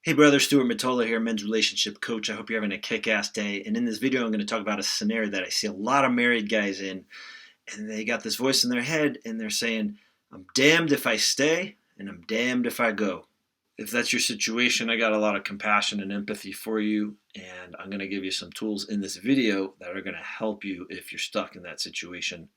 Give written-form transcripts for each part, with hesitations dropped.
Hey brother, Stuart Matola here, men's relationship coach. I hope you're having a kick-ass day. And in this video, I'm going to talk about a scenario that I see a lot of married guys in. And they got this voice in their head and they're saying, I'm damned if I stay and I'm damned if I go. If that's your situation, I got a lot of compassion and empathy for you. And I'm going to give you some tools in this video that are going to help you if you're stuck in that situation.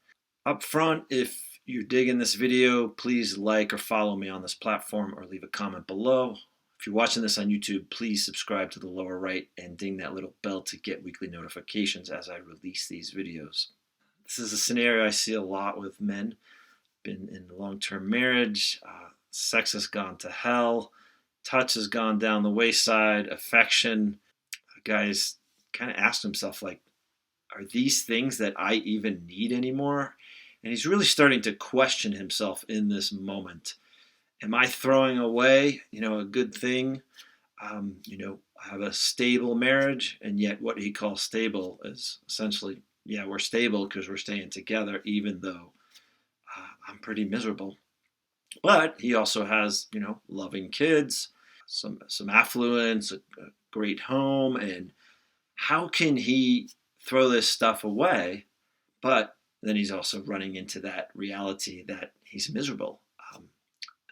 Up front, if you're digging this video, please like or follow me on this platform or leave a comment below. If you're watching this on YouTube, please subscribe to the lower right and ding that little bell to get weekly notifications as I release these videos. This is a scenario I see a lot with men. Been in a long-term marriage, sex has gone to hell, touch has gone down the wayside, affection. A guy's kind of asked himself, like, are these things that I even need anymore? And he's really starting to question himself in this moment. Am I throwing away, a good thing? I have a stable marriage, and yet what he calls stable is essentially, yeah, we're stable because we're staying together, even though I'm pretty miserable. But he also has, loving kids, some affluence, a great home, and how can he throw this stuff away? But then he's also running into that reality that he's miserable.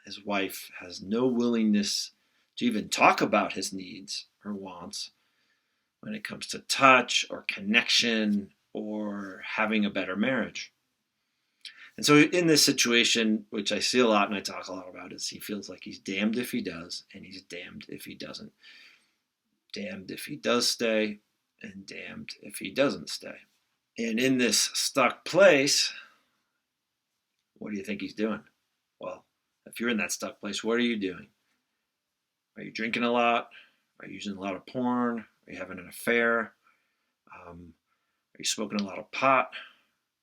His wife has no willingness to even talk about his needs or wants when it comes to touch or connection or having a better marriage. And so in this situation, which I see a lot and I talk a lot about, is he feels like he's damned if he does and he's damned if he doesn't. Damned if he does stay and damned if he doesn't stay. And in this stuck place, what do you think he's doing? Well, if you're in that stuck place, what are you doing? Are you drinking a lot? Are you using a lot of porn? Are you having an affair? Are you smoking a lot of pot?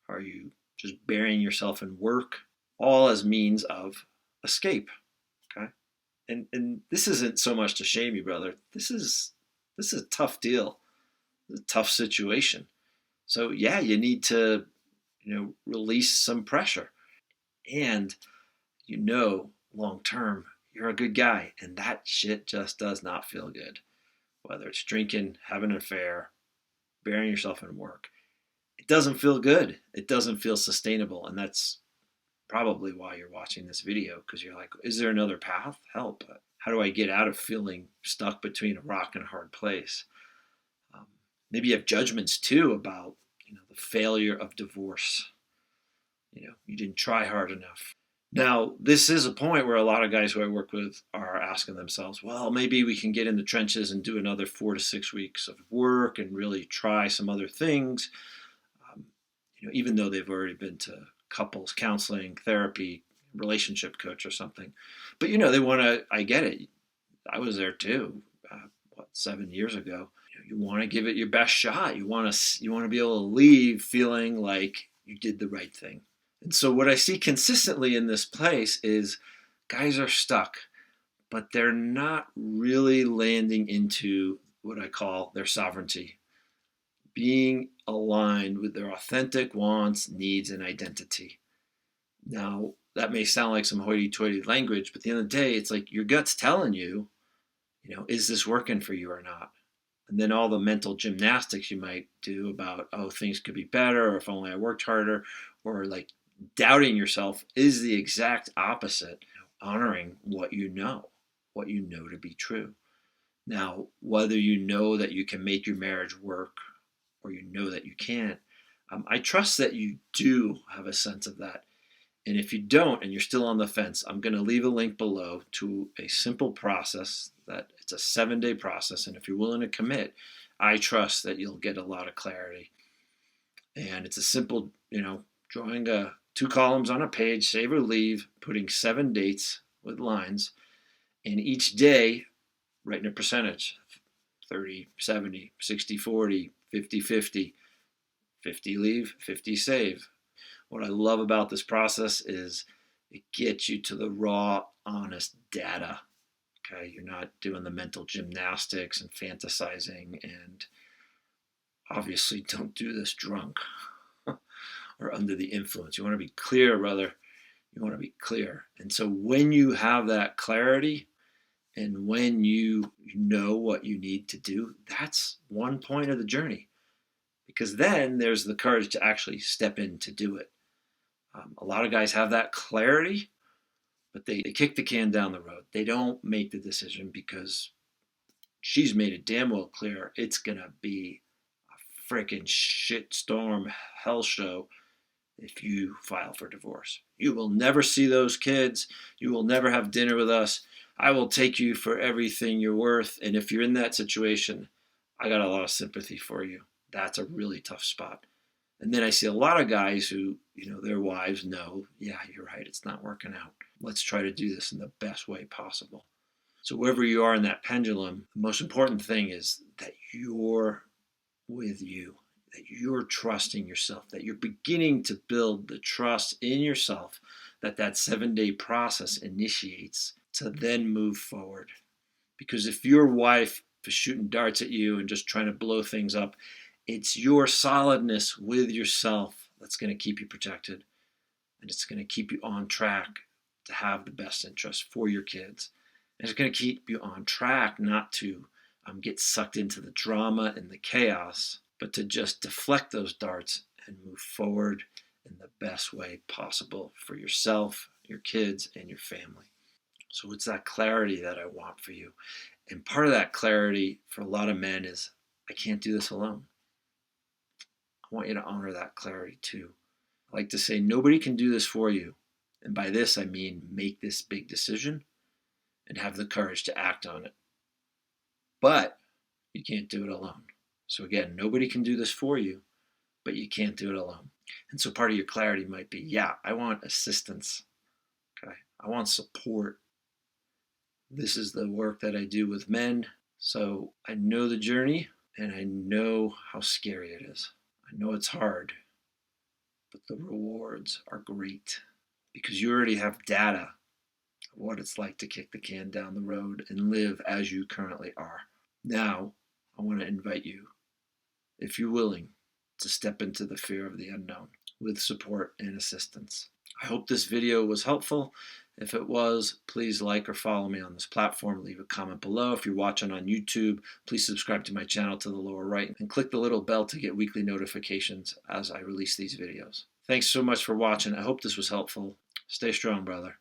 Are you just burying yourself in work? All as means of escape. Okay? And this isn't so much to shame you, brother. This is a tough deal. It's a tough situation. So yeah, you need to, release some pressure. And long term, you're a good guy, and that shit just does not feel good. Whether it's drinking, having an affair, burying yourself in work, it doesn't feel good. It doesn't feel sustainable, and that's probably why you're watching this video, because you're like, is there another path? Help. How do I get out of feeling stuck between a rock and a hard place? Maybe you have judgments too about, the failure of divorce. You didn't try hard enough. Now, this is a point where a lot of guys who I work with are asking themselves, well, maybe we can get in the trenches and do another 4 to 6 weeks of work and really try some other things, even though they've already been to couples counseling, therapy, relationship coach or something. But, they want to, I get it. I was there too, 7 years ago. You want to give it your best shot. You want to be able to leave feeling like you did the right thing. And so what I see consistently in this place is guys are stuck, but they're not really landing into what I call their sovereignty, being aligned with their authentic wants, needs, and identity. Now, that may sound like some hoity-toity language, but at the end of the day, it's like your gut's telling you, is this working for you or not? And then all the mental gymnastics you might do about, oh, things could be better, or if only I worked harder, or like doubting yourself is the exact opposite. Honoring what you know to be true. Now, whether you know that you can make your marriage work or you know that you can't, I trust that you do have a sense of that. And if you don't and you're still on the fence, I'm going to leave a link below to a simple process that it's a 7-day process. And if you're willing to commit, I trust that you'll get a lot of clarity. And it's a simple, drawing 2 columns on a page, save or leave, putting 7 dates with lines, and each day writing a percentage, 30, 70, 60, 40, 50, 50, 50 leave, 50 save. What I love about this process is it gets you to the raw, honest data. Okay, you're not doing the mental gymnastics and fantasizing, and obviously don't do this drunk or under the influence. You want to be clear, brother. You want to be clear. And so when you have that clarity and when you you know what you need to do, that's one point of the journey. Because then there's the courage to actually step in to do it. A lot of guys have that clarity, but they kick the can down the road. They don't make the decision because she's made it damn well clear it's going to be a freaking shitstorm hell show if you file for divorce. You will never see those kids. You will never have dinner with us. I will take you for everything you're worth. And if you're in that situation, I got a lot of sympathy for you. That's a really tough spot. And then I see a lot of guys who, their wives know, yeah, you're right, it's not working out. Let's try to do this in the best way possible. So wherever you are in that pendulum, the most important thing is that you're with you, that you're trusting yourself, that you're beginning to build the trust in yourself that 7-day process initiates to then move forward. Because if your wife is shooting darts at you and just trying to blow things up, it's your solidness with yourself that's going to keep you protected, and it's going to keep you on track to have the best interest for your kids. And it's going to keep you on track not to get sucked into the drama and the chaos, but to just deflect those darts and move forward in the best way possible for yourself, your kids, and your family. So it's that clarity that I want for you. And part of that clarity for a lot of men is, I can't do this alone. I want you to honor that clarity too. I like to say, nobody can do this for you. And by this, I mean make this big decision and have the courage to act on it. But you can't do it alone. So again, nobody can do this for you, but you can't do it alone. And so part of your clarity might be, yeah, I want assistance. Okay, I want support. This is the work that I do with men. So I know the journey and I know how scary it is. I know it's hard, but the rewards are great because you already have data of what it's like to kick the can down the road and live as you currently are. Now, I want to invite you, if you're willing, to step into the fear of the unknown with support and assistance. I hope this video was helpful. If it was, please like or follow me on this platform. Leave a comment below. If you're watching on YouTube, please subscribe to my channel to the lower right and click the little bell to get weekly notifications as I release these videos. Thanks so much for watching. I hope this was helpful. Stay strong, brother.